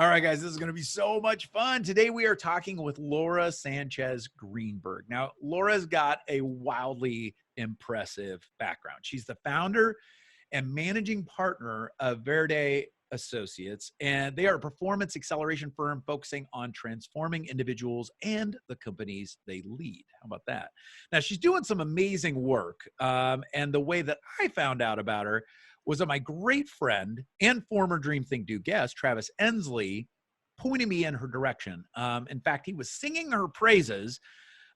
All right, guys, this is going to be so much fun. Today, we are talking with Laura Sanchez-Greenberg. Now, Laura's got a wildly impressive background. She's the founder and managing partner of Verde Associates, and they are a performance acceleration firm focusing on transforming individuals and the companies they lead. How about that? Now, she's doing some amazing work, and the way that I found out about her was that my great friend and former Dream Think Do guest, Travis Ensley, pointed me in her direction. In fact, he was singing her praises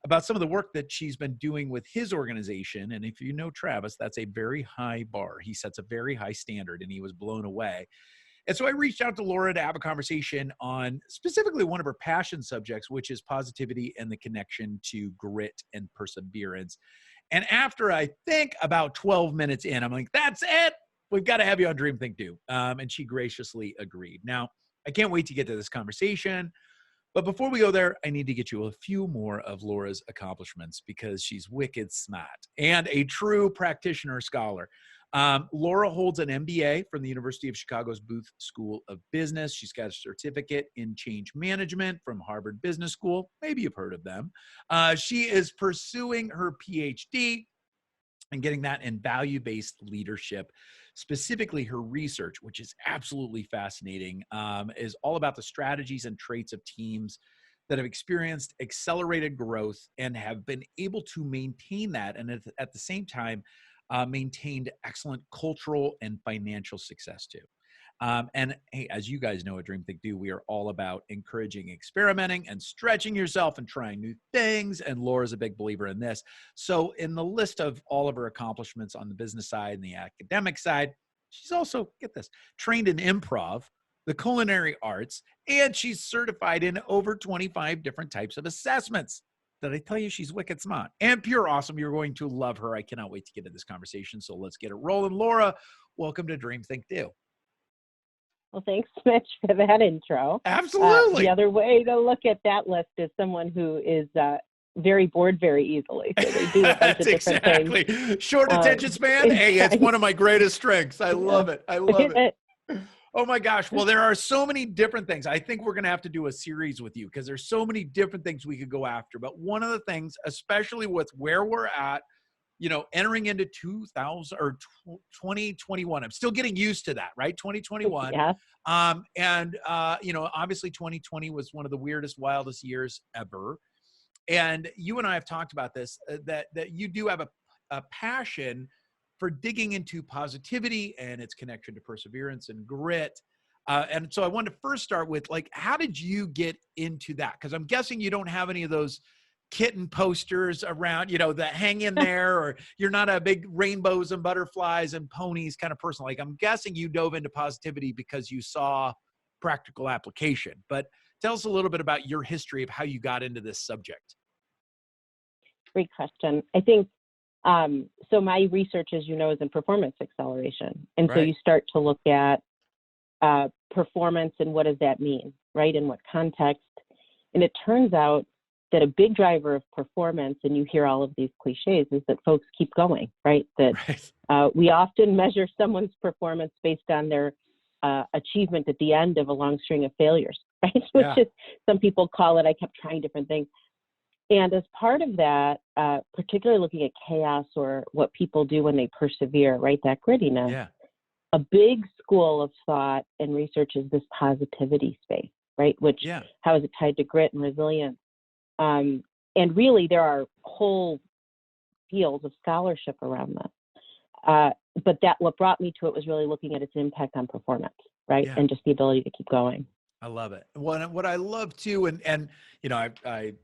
about some of the work that she's been doing with his organization. And if you know Travis, that's a very high bar. He sets a very high standard, and he was blown away. And so I reached out to Laura to have a conversation on specifically one of her passion subjects, which is positivity and the connection to grit and perseverance. And after I think about 12 minutes in, I'm like, that's it. We've got to have you on Dream Think Do. And she graciously agreed. Now, I can't wait to get to this conversation. But before we go there, I need to get you a few more of Laura's accomplishments because she's wicked smart and a true practitioner scholar. Laura holds an MBA from the University of Chicago's Booth School of Business. She's got a certificate in change management from Harvard Business School. Maybe you've heard of them. She is pursuing her PhD and getting that in value-based leadership. Specifically, her research, which is absolutely fascinating, is all about the strategies and traits of teams that have experienced accelerated growth and have been able to maintain that, and at the same time, maintained excellent cultural and financial success too. And hey, as you guys know at Dream Think Do, we are all about encouraging experimenting and stretching yourself and trying new things. And Laura's a big believer in this. So in the list of all of her accomplishments on the business side and the academic side, she's also, get this, trained in improv, the culinary arts, and she's certified in over 25 different types of assessments. Did I tell you she's wicked smart and pure awesome? You're going to love her. I cannot wait to get into this conversation. So let's get it rolling. Laura, welcome to Dream Think Do. Well, thanks, Mitch, for that intro. Absolutely. The other way to look at that list is someone who is very bored very easily. So they do a bunch of different things. Short attention span. Hey, it's one of my greatest strengths. I love it. I love it. Oh my gosh. Well, there are so many different things. I think we're going to have to do a series with you because there's so many different things we could go after. But one of the things, especially with where we're at, you know, entering into 2021, I'm still getting used to that, right? 2021. Yeah. You know, obviously 2020 was one of the weirdest, wildest years ever. And you and I have talked about this, that you do have a passion for digging into positivity and its connection to perseverance and grit. And so I wanted to first start with, like, how did you get into that? Because I'm guessing you don't have any of those kitten posters around, you know, that hang in there, or you're not a big rainbows and butterflies and ponies kind of person. Like, I'm guessing you dove into positivity because you saw practical application. But tell us a little bit about your history of how you got into this subject. Great question. I think, so my research, as you know, is in performance acceleration. And so you start to look at performance and what does that mean, right? In what context? And it turns out that a big driver of performance, and you hear all of these cliches, is that folks keep going, right? That we often measure someone's performance based on their achievement at the end of a long string of failures, right? Which is, some people call it, I kept trying different things. And as part of that, particularly looking at chaos or what people do when they persevere, right? That grittiness, a big school of thought and research is this positivity space, right? Which, how is it tied to grit and resilience? And really, there are whole fields of scholarship around this. But what brought me to it was really looking at its impact on performance, right? And just the ability to keep going. I love it. What I love too, and you know, I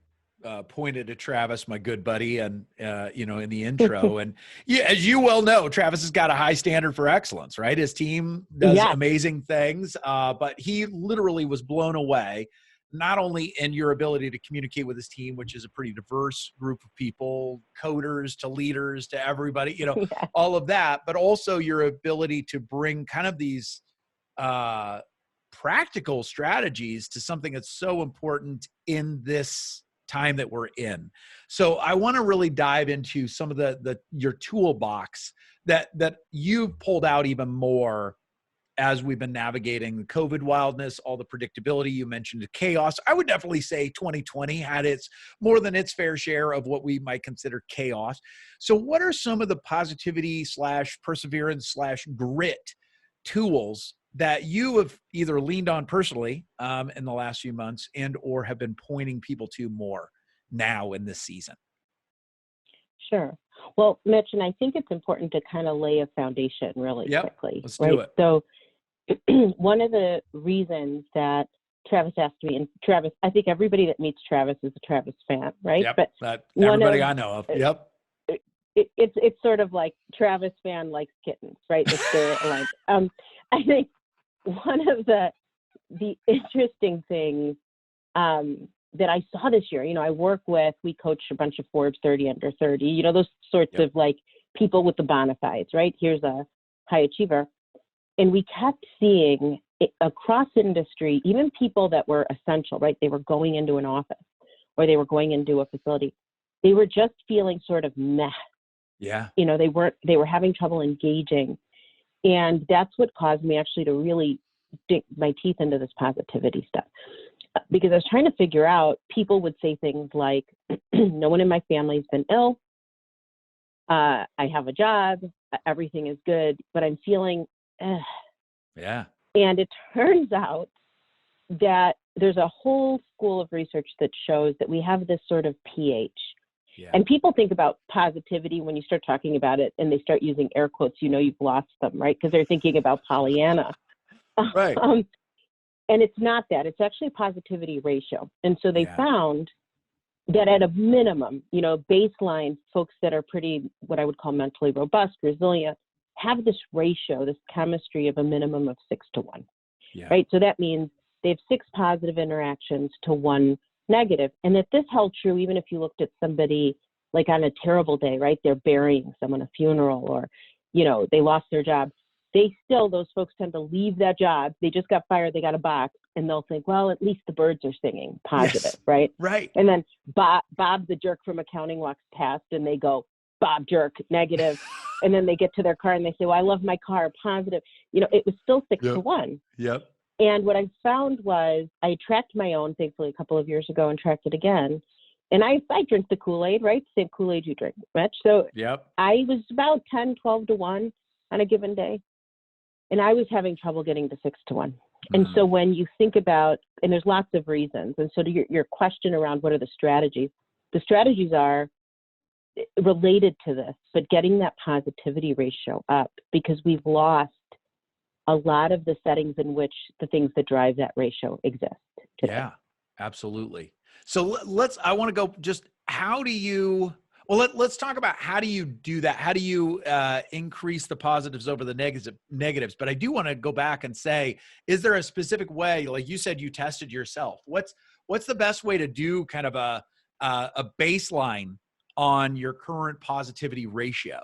pointed to Travis, my good buddy, and you know, in the intro, and as you well know, Travis has got a high standard for excellence, right? His team does amazing things, but he literally was blown away, not only in your ability to communicate with his team, which is a pretty diverse group of people, coders to leaders to everybody, you know, all of that, but also your ability to bring kind of these practical strategies to something that's so important in this time that we're in. So I want to really dive into some of your toolbox that you've pulled out even more as we've been navigating the COVID wildness, all the predictability you mentioned, the chaos. I would definitely say 2020 had more than its fair share of what we might consider chaos. So what are some of the positivity / perseverance / grit tools that you have either leaned on personally in the last few months and or have been pointing people to more now in this season? Sure. Well, Mitch, and I think it's important to kind of lay a foundation really quickly. Let's right? do it. So one of the reasons that Travis asked me, and Travis, I think everybody that meets Travis is a Travis fan, right? Yep. But Everybody I know of. Yep. It's sort of like Travis fan likes kittens, right? It's their aligned. I think one of the interesting things that I saw this year, we coach a bunch of Forbes 30 under 30, those sorts of like people with the bona fides, right? Here's a high achiever. And we kept seeing across industry, even people that were essential, right? They were going into an office or they were going into a facility. They were just feeling sort of meh. Yeah. They were having trouble engaging. And that's what caused me actually to really dig my teeth into this positivity stuff. Because I was trying to figure out, people would say things like, no one in my family's been ill. I have a job. Everything is good, but I'm feeling, Yeah. And it turns out that there's a whole school of research that shows that we have this sort of pH. Yeah. And people think about positivity when you start talking about it and they start using air quotes, you've lost them, right? Because they're thinking about Pollyanna. Right. And it's not that. It's actually a positivity ratio. And so they found that at a minimum, baseline folks that are pretty, what I would call mentally robust, resilient, have this ratio, this chemistry of a minimum of 6-1, right? So that means they have 6 positive interactions to 1 negative. And that this held true even if you looked at somebody like on a terrible day, right? They're burying someone, a funeral, or, they lost their job. Those folks tend to leave that job. They just got fired, they got a box, and they'll think, well, at least the birds are singing, positive, right? Right. And then Bob the jerk from accounting walks past and they go, Bob jerk, negative. And then they get to their car and they say, well, I love my car, positive. It was still 6-1. Yep. And what I found was I tracked my own, thankfully, a couple of years ago and tracked it again. And I drink the Kool-Aid, right? Same Kool-Aid you drink, Mitch. So I was about 10-12-1 on a given day. And I was having trouble getting to 6-1. And so when you think about, and there's lots of reasons, and so to your question around what are the strategies are related to this, but getting that positivity ratio up, because we've lost a lot of the settings in which the things that drive that ratio exist today. Yeah, absolutely. So I want to go just, how do you, well, let's talk about how do you do that? How do you increase the positives over the negatives? But I do want to go back and say, is there a specific way, like you said, you tested yourself? What's the best way to do kind of a baseline on your current positivity ratio?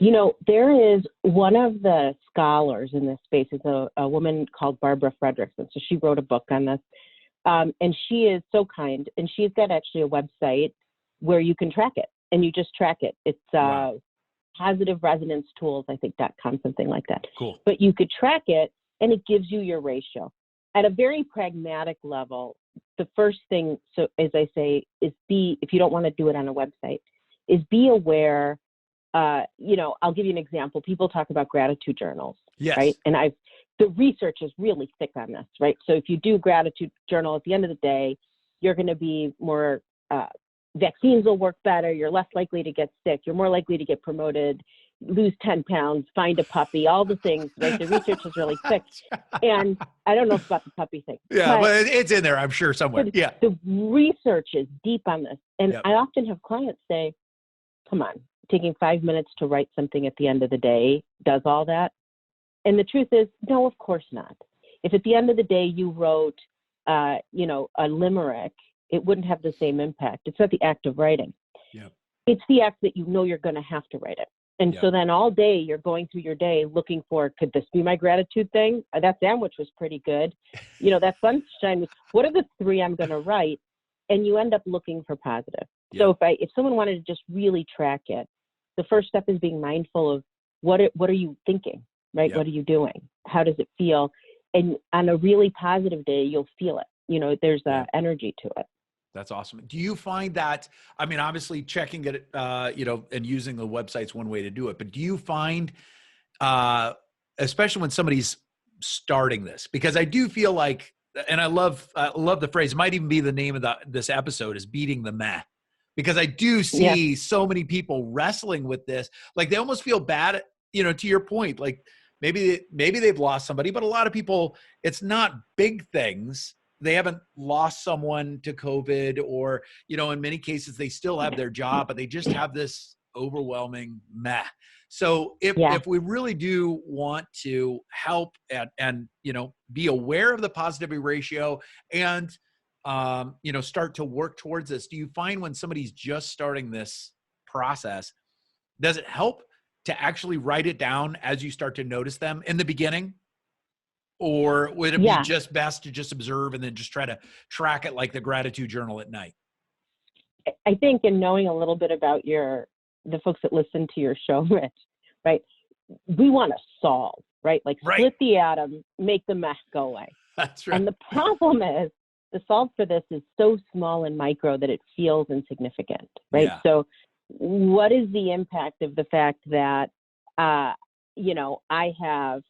There is one of the scholars in this space is a woman called Barbara Fredrickson. So she wrote a book on this. And she is so kind. And she's got actually a website where you can track it, and you just track it. It's Positive Resonance Tools, I think .com, something like that. Cool. But you could track it, and it gives you your ratio. At a very pragmatic level, the first thing, so as I say, is if you don't want to do it on a website, is be aware. I'll give you an example. People talk about gratitude journals, right? And the research is really thick on this, right? So if you do gratitude journal, at the end of the day, you're going to be more, vaccines will work better. You're less likely to get sick. You're more likely to get promoted, lose 10 pounds, find a puppy, all the things, right? The research is really thick. And I don't know about the puppy thing. Yeah, but it's in there, I'm sure, somewhere. Yeah. The research is deep on this. And I often have clients say, come on, taking 5 minutes to write something at the end of the day does all that? And the truth is, no, of course not. If at the end of the day you wrote, a limerick, it wouldn't have the same impact. It's not the act of writing. Yep. It's the act that you're going to have to write it. And so then all day you're going through your day looking for, could this be my gratitude thing? That sandwich was pretty good. That sunshine was, what are the 3 I'm going to write? And you end up looking for positive. So if someone wanted to just really track it, the first step is being mindful of what are you thinking? right? Yep. What are you doing? How does it feel? And on a really positive day, you'll feel it. You know, there's a energy to it. That's awesome. Do you find that, I mean, obviously checking it, you know, and using the website's one way to do it, but do you find, especially when somebody's starting this, because I do feel like, and I love the phrase, it might even be the name of this episode, is beating the meh, because I do see so many people wrestling with this. Like they almost feel bad, you know, to your point, like maybe they've lost somebody, but a lot of people, it's not big things. They haven't lost someone to COVID, or, you know, in many cases they still have their job, but they just have this overwhelming meh. So if we really do want to help and, you know, be aware of the positivity ratio and, you know, start to work towards this, do you find when somebody's just starting this process, does it help to actually write it down as you start to notice them in the beginning? Or would it be just best to just observe and then just try to track it like the gratitude journal at night? I think in knowing a little bit about the folks that listen to your show, Rich, right? We want to solve, right? Like split the atom, make the mess go away. That's right. And the problem is the solve for this is so small and micro that it feels insignificant, right? Yeah. So what is the impact of the fact that, you know, I have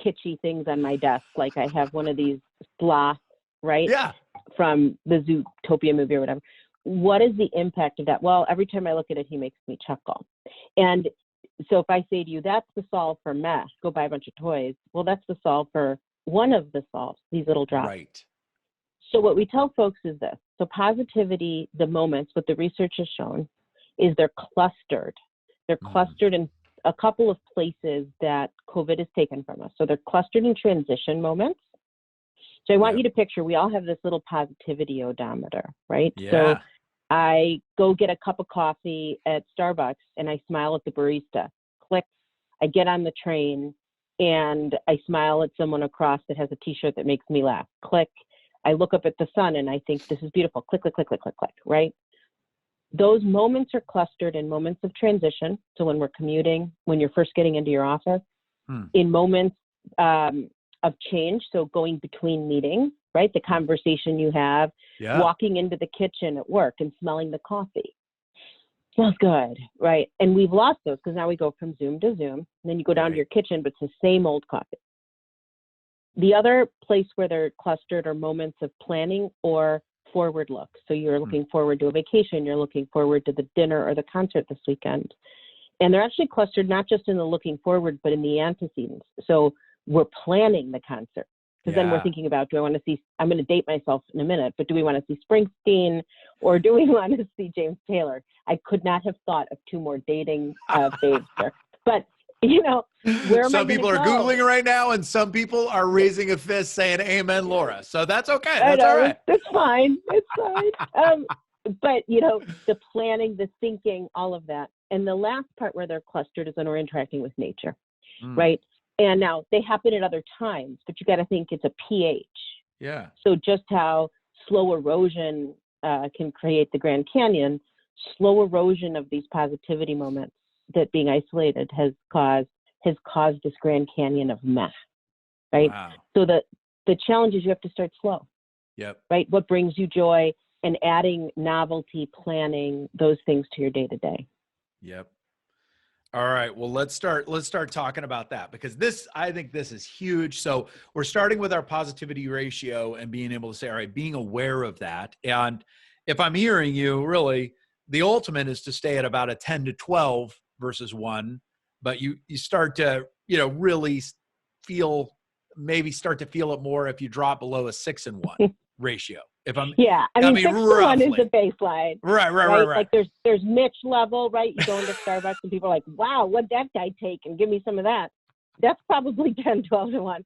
kitschy things on my desk, like I have one of these sloths, right? Yeah. From the Zootopia movie or whatever. What is the impact of that? Well, every time I look at it, he makes me chuckle. And so if I say to you, that's the solve for meh, go buy a bunch of toys. Well, that's the solve for one of the solves, these little drops. Right. So what we tell folks is this. So positivity, the moments, what the research has shown is they're clustered. They're clustered in a couple of places that COVID has taken from us. So they're clustered in transition moments. So I want you to picture, we all have this little positivity odometer, right? Yeah. So I go get a cup of coffee at Starbucks and I smile at the barista. Click. I get on the train and I smile at someone across that has a t-shirt that makes me laugh. Click. I look up at the sun and I think this is beautiful. Click, click, click, click, click, click, right? Those moments are clustered in moments of transition. So when we're commuting, when you're first getting into your office, in moments of change. So going between meetings, right? The conversation you have, walking into the kitchen at work and smelling the coffee. Smells good, right? And we've lost those because now we go from Zoom to Zoom. And then you go down to your kitchen, but it's the same old coffee. The other place where they're clustered are moments of planning or forward look. So you're looking forward to a vacation, you're looking forward to the dinner or the concert this weekend. And they're actually clustered not just in the looking forward, but in the antecedents. So we're planning the concert because then we're thinking about, do I want to see, I'm going to date myself in a minute, but do we want to see Springsteen or do we want to see James Taylor? I could not have thought of two more dating faves there. But, you know, where some people are Googling right now and some people are raising a fist saying, amen, Laura. So that's okay. That's all right. It's fine. It's fine. But, you know, the planning, the thinking, all of that. And the last part where they're clustered is when we're interacting with nature, right? And now they happen at other times, but you got to think it's a pH. Yeah. So just how slow erosion can create the Grand Canyon, slow erosion of these positivity moments that being isolated has caused this Grand Canyon of meh, right? Wow. So the challenge is you have to start slow. Yep. Right? What brings you joy, and adding novelty, planning, those things to your day-to-day. Yep. All right. Well, let's start talking about that, because I think this is huge. So we're starting with our positivity ratio and being able to say, all right, being aware of that. And if I'm hearing you, really, the ultimate is to stay at about a 10 to 12 versus 1, but you start to, you know, really start to feel it more if you drop below a 6 and 1 ratio. If I'm, I mean 6 to 1 is the baseline. Right. Like there's Mitch level, right? You go into Starbucks and people are like, wow, what'd that guy take? And give me some of that. That's probably 10, 12 to 1.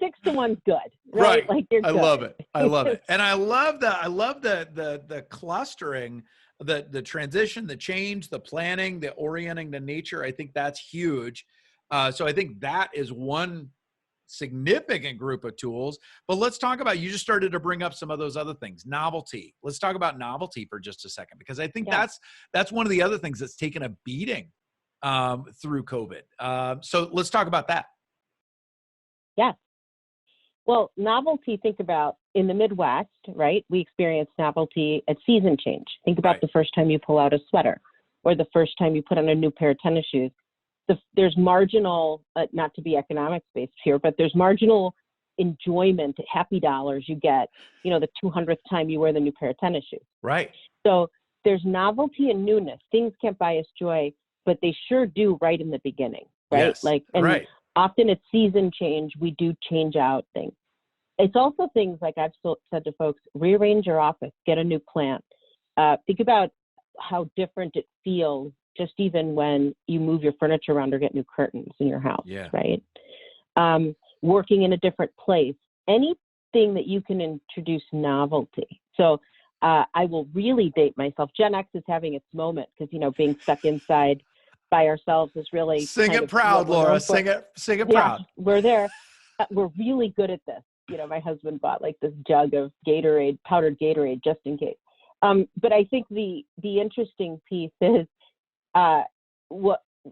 6 to 1's good, right? Like you're good. I love it. And I love the clustering, the transition, the change, the planning, the orienting to nature. I think that's huge. So I think that is one significant group of tools. But let's talk about, you just started to bring up some of those other things. Novelty. Let's talk about novelty for just a second, because I think that's one of the other things that's taken a beating through COVID. So let's talk about that. Yes. Well, novelty, think about in the Midwest, right? We experience novelty at season change. Think about the first time you pull out a sweater or the first time you put on a new pair of tennis shoes. There's marginal, not to be economics based here, but there's marginal enjoyment, happy dollars you get, the 200th time you wear the new pair of tennis shoes. Right. So there's novelty and newness. Things can't buy us joy, but they sure do right in the beginning, right? Yes. Often it's season change. We do change out things. It's also things like I've said to folks, rearrange your office, get a new plant. Think about how different it feels just even when you move your furniture around or get new curtains in your house, right? Working in a different place, anything that you can introduce novelty. So I will really date myself. Gen X is having its moment because, being stuck inside by ourselves is really sing it proud, Laura. Sing it proud. We're there. We're really good at this. My husband bought like this jug of Gatorade, powdered Gatorade, just in case. But I think the interesting piece is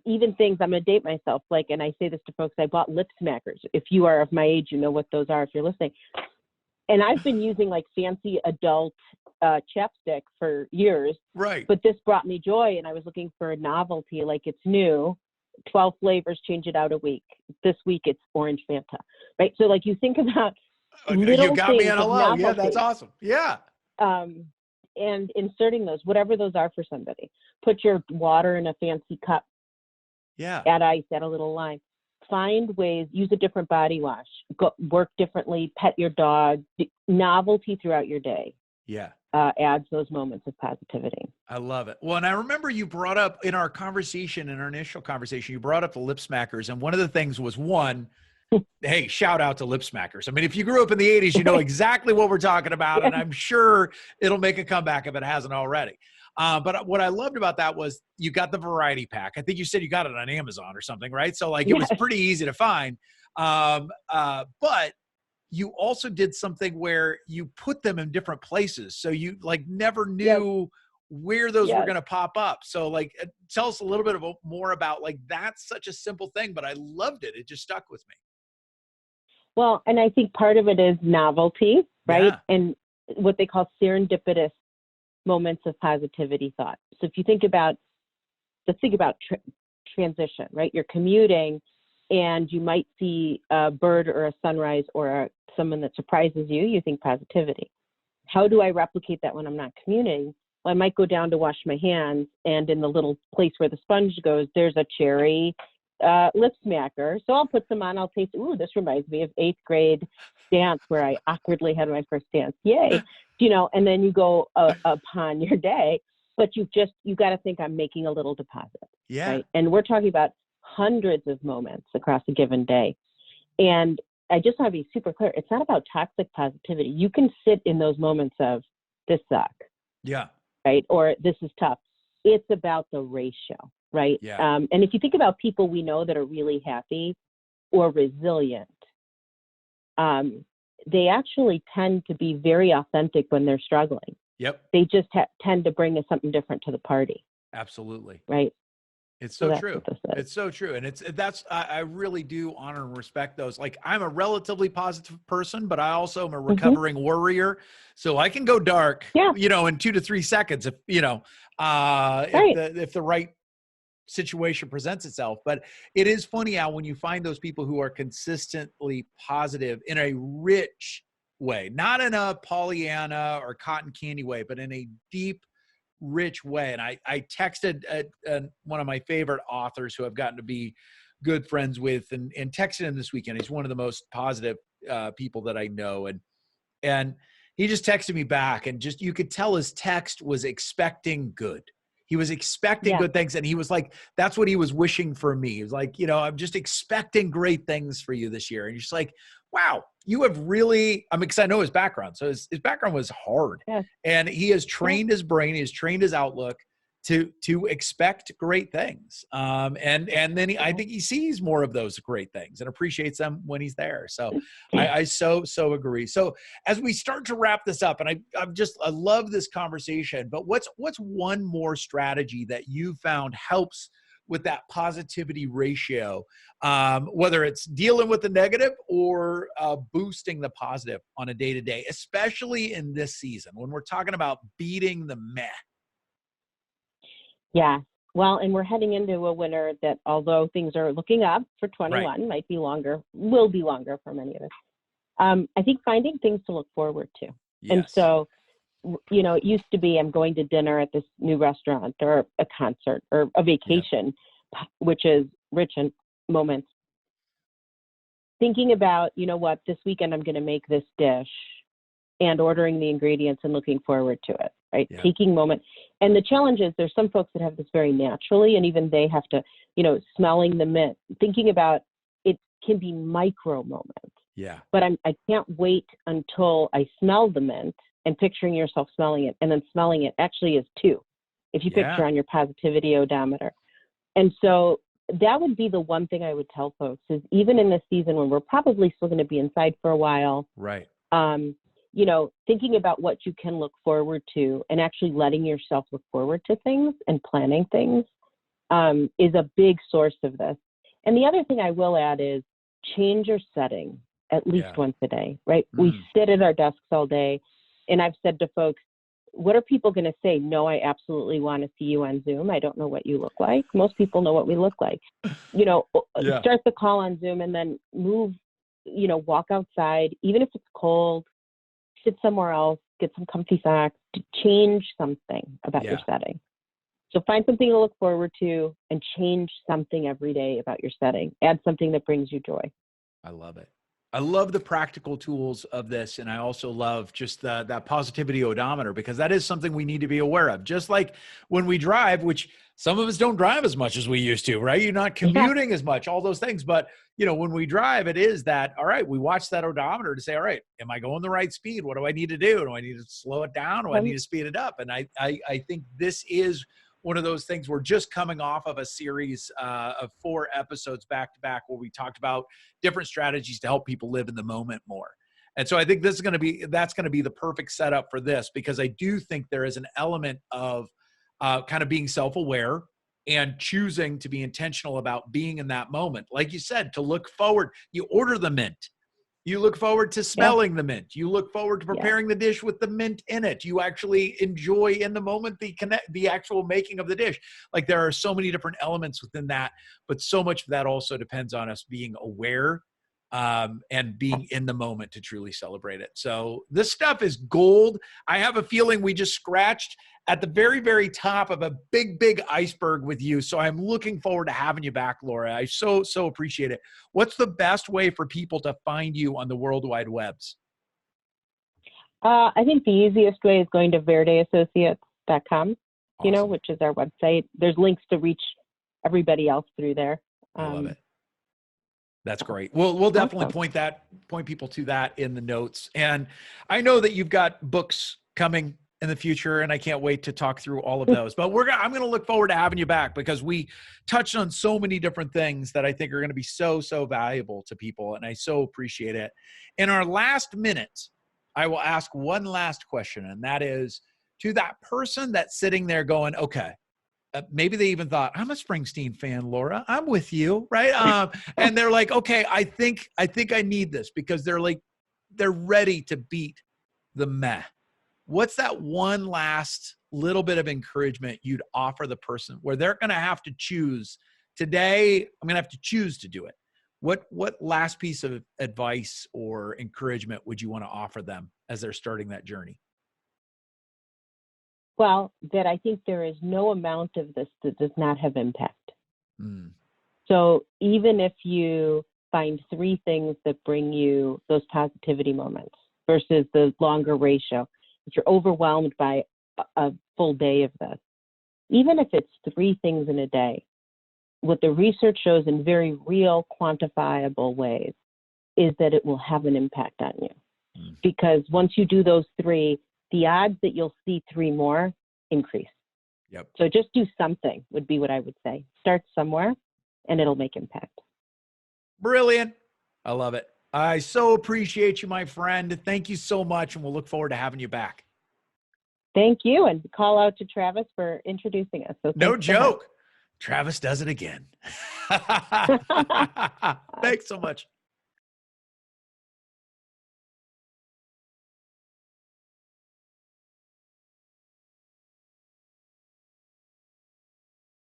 even things, I'm going to date myself, and I say this to folks, I bought lip smackers. If you are of my age, you know what those are if you're listening. And I've been using fancy adult chapstick for years. Right. But this brought me joy, and I was looking for a novelty, it's new. 12 flavors, change it out a week. This week it's orange Fanta, right? So you think about little you got things me in a low. Yeah, that's awesome. Yeah. And inserting those, whatever those are for somebody. Put your water in a fancy cup. Yeah. Add ice, add a little lime. Find ways, use a different body wash, work differently, pet your dog, novelty throughout your day. Yeah. Adds those moments of positivity. I love it. Well, and I remember you brought up in our initial conversation, you brought up the lip smackers. And one of the things was hey, shout out to lip smackers. I mean, if you grew up in the 80s, you know exactly what we're talking about. And I'm sure it'll make a comeback if it hasn't already. But what I loved about that was you got the variety pack. I think you said you got it on Amazon or something, right? So it was pretty easy to find. But you also did something where you put them in different places. So you never knew where those were going to pop up. So tell us a little bit more about that's such a simple thing, but I loved it. It just stuck with me. Well, and I think part of it is novelty, right? Yeah. And what they call serendipitous moments of positivity thought. So if you think about, transition, right? You're commuting and you might see a bird or a sunrise or someone that surprises you, you think positivity. How do I replicate that when I'm not commuting? Well, I might go down to wash my hands, and in the little place where the sponge goes, there's a cherry lip smacker. So I'll put some on, I'll taste, ooh, this reminds me of 8th grade dance where I awkwardly had my first dance. Yay. And then you go upon your day, but you got to think I'm making a little deposit. Yeah. Right. And we're talking about hundreds of moments across a given day. And I just want to be super clear. It's not about toxic positivity. You can sit in those moments of this sucks. Yeah. Right. Or this is tough. It's about the ratio. Right. Yeah. And if you think about people we know that are really happy or resilient, they actually tend to be very authentic when they're struggling. Yep. They just tend to bring something different to the party. Absolutely. Right. It's so true. It's so true. And I really do honor and respect those. I'm a relatively positive person, but I also am a recovering worrier. So I can go dark, in 2 to 3 seconds if the right situation presents itself. But it is funny how when you find those people who are consistently positive in a rich way, not in a Pollyanna or cotton candy way, but in a deep, rich way. And I texted one of my favorite authors who I've gotten to be good friends with and texted him this weekend. He's one of the most positive people that I know. And he just texted me back, and you could tell his text was expecting good. He was expecting good things. And he was like, that's what he was wishing for me. He was like, I'm just expecting great things for you this year. And you're just like, wow, you have really, because I know his background. So his background was hard. Yeah. And he has trained his brain, he has trained his outlook to expect great things. And then I think he sees more of those great things and appreciates them when he's there. So I so agree. So as we start to wrap this up, and I love this conversation, but what's one more strategy that you found helps with that positivity ratio, whether it's dealing with the negative or boosting the positive on a day-to-day, especially in this season when we're talking about beating the meh? Yeah. Well, and we're heading into a winter that, although things are looking up for 21, Right. might be longer, will be longer for many of us. I think finding things to look forward to. Yes. And so, you know, it used to be I'm going to dinner at this new restaurant or a concert or a vacation, which is rich in moments. Thinking about, you know what, this weekend I'm going to make this dish, and ordering the ingredients and looking forward to it, right? Yeah. Taking moment. And the challenge is there's some folks that have this very naturally, and even they have to, you know, smelling the mint, thinking about it can be micro moments. Yeah. But I can't wait until I smell the mint, and picturing yourself smelling it, and then smelling it actually is 2, if you picture on your positivity odometer. And so that would be the one thing I would tell folks is, even in this season when we're probably still going to be inside for a while, right. You know, thinking about what you can look forward to and actually letting yourself look forward to things and planning things is a big source of this. And the other thing I will add is change your setting at least once a day, right? We sit at our desks all day. And I've said to folks, what are people going to say? No, I absolutely want to see you on Zoom. I don't know what you look like. Most people know what we look like. You know, start the call on Zoom and then move, you know, walk outside, even if it's cold, sit somewhere else, get some comfy socks, to change something about your setting. So find something to look forward to and change something every day about your setting. Add something that brings you joy. I love it. I love the practical tools of this. And I also love just that positivity odometer, because that is something we need to be aware of. Just like when we drive, which some of us don't drive as much as we used to, right? You're not commuting as much, all those things. But, you know, when we drive, it is that, all right, we watch that odometer to say, all right, am I going the right speed? What do I need to do? Do I need to slow it down? Do I need to speed it up? And I think this is one of those things. We're just coming off of a series of 4 episodes back to back where we talked about different strategies to help people live in the moment more. And so I think that's going to be the perfect setup for this, because I do think there is an element of kind of being self-aware and choosing to be intentional about being in that moment. Like you said, to look forward, you order the mint. You look forward to smelling the mint. You look forward to preparing the dish with the mint in it. You actually enjoy in the moment the actual making of the dish. Like, there are so many different elements within that, but so much of that also depends on us being aware and being in the moment to truly celebrate it. So this stuff is gold. I have a feeling we just scratched at the very, very top of a big, big iceberg with you. So I'm looking forward to having you back, Laura. I so appreciate it. What's the best way for people to find you on the World Wide Webs? I think the easiest way is going to verdeassociates.com, you know, which is our website. There's links to reach everybody else through there. I love it. That's great. We'll definitely point people to that in the notes. And I know that you've got books coming in the future, and I can't wait to talk through all of those. But I'm going to look forward to having you back, because we touched on so many different things that I think are going to be so valuable to people, and I so appreciate it. In our last minute, I will ask one last question, and that is to that person that's sitting there going, okay, maybe they even thought, I'm a Springsteen fan, Laura. I'm with you, right? And they're like, okay, I think I need this, because they're ready to beat the meh. What's that one last little bit of encouragement you'd offer the person where they're going to have to choose today? I'm going to have to choose to do it. What last piece of advice or encouragement would you want to offer them as they're starting that journey? Well, that I think there is no amount of this that does not have impact. So even if you find 3 things that bring you those positivity moments versus the longer ratio, if you're overwhelmed by a full day of this, even if it's 3 things in a day, what the research shows in very real, quantifiable ways is that it will have an impact on you. Because once you do those 3, the odds that you'll see 3 more increase. Yep. So just do something would be what I would say. Start somewhere and it'll make impact. Brilliant. I love it. I so appreciate you, my friend. Thank you so much, and we'll look forward to having you back. Thank you, and call out to Travis for introducing us. So no joke. Travis does it again. Thanks so much.